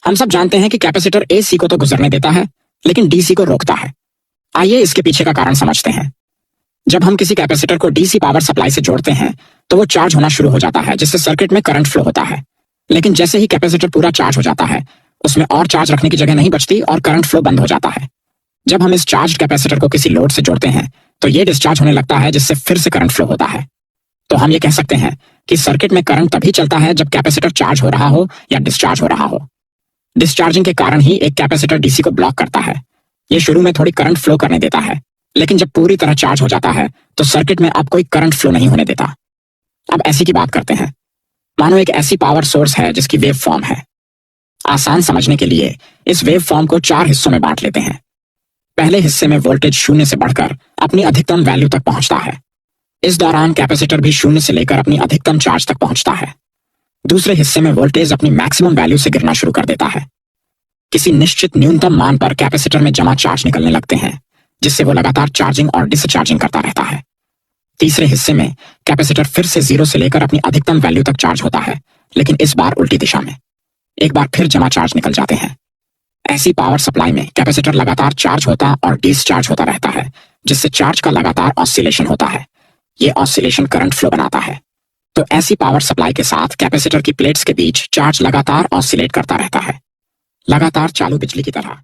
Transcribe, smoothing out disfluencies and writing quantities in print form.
हम सब जानते हैं कि कैपेसिटर एसी को तो गुजरने देता है, लेकिन डीसी को रोकता है। आइए इसके पीछे का कारण समझते हैं। जब हम किसी कैपेसिटर को डीसी पावर सप्लाई से जोड़ते हैं, तो वो चार्ज होना शुरू हो जाता है, जिससे सर्किट में करंट फ्लो होता है। लेकिन जैसे ही कैपेसिटर पूरा चार्ज हो जाता है, उसमें और चार्ज रखने की जगह नहीं बचती और करंट फ्लो बंद हो जाता है। जब हम इस चार्ज कैपेसिटर को किसी लोड से जोड़ते हैं, तो ये डिस्चार्ज होने लगता है, जिससे फिर से करंट फ्लो होता है। तो हम ये कह सकते हैं कि सर्किट में करंट तभी चलता है जब कैपेसिटर चार्ज हो रहा हो या डिस्चार्ज हो रहा हो। डिस्चार्जिंग के कारण ही एक कैपेसिटर डीसी को ब्लॉक करता है। ये शुरू में थोड़ी करंट फ्लो करने देता है, लेकिन जब पूरी तरह चार्ज हो जाता है, तो सर्किट में अब कोई करंट फ्लो नहीं होने देता। अब ऐसी की बात करते हैं। मानो एक ऐसी पावर सोर्स है जिसकी वेव फॉर्म है। आसान समझने के लिए इस वेव फॉर्म को 4 हिस्सों में बांट लेते हैं। पहले हिस्से में वोल्टेज 0 से बढ़कर अपनी अधिकतम वैल्यू तक पहुंचता है। इस दौरान कैपेसिटर भी 0 से लेकर अपनी अधिकतम चार्ज तक पहुंचता है। दूसरे हिस्से में वोल्टेज अपनी मैक्सिमम वैल्यू से गिरना शुरू कर देता है। किसी निश्चित न्यूनतम मान पर कैपेसिटर में जमा चार्ज निकलने लगते हैं, जिससे वो लगातार चार्जिंग और डिस्चार्जिंग करता रहता है। तीसरे हिस्से में कैपेसिटर फिर से 0 से लेकर अपनी अधिकतम वैल्यू तक चार्ज होता है, लेकिन इस बार उल्टी दिशा में। एक बार फिर जमा चार्ज निकल जाते हैं। ऐसी पावर सप्लाई में कैपेसिटर लगातार चार्ज होता और डिस्चार्ज होता रहता है, जिससे चार्ज का लगातार ऑसिलेशन होता है। ये ऑसिलेशन करंट फ्लो बनाता है। तो ऐसी पावर सप्लाई के साथ कैपेसिटर की प्लेट्स के बीच चार्ज लगातार ऑसिलेट करता रहता है, लगातार चालू बिजली की तरह।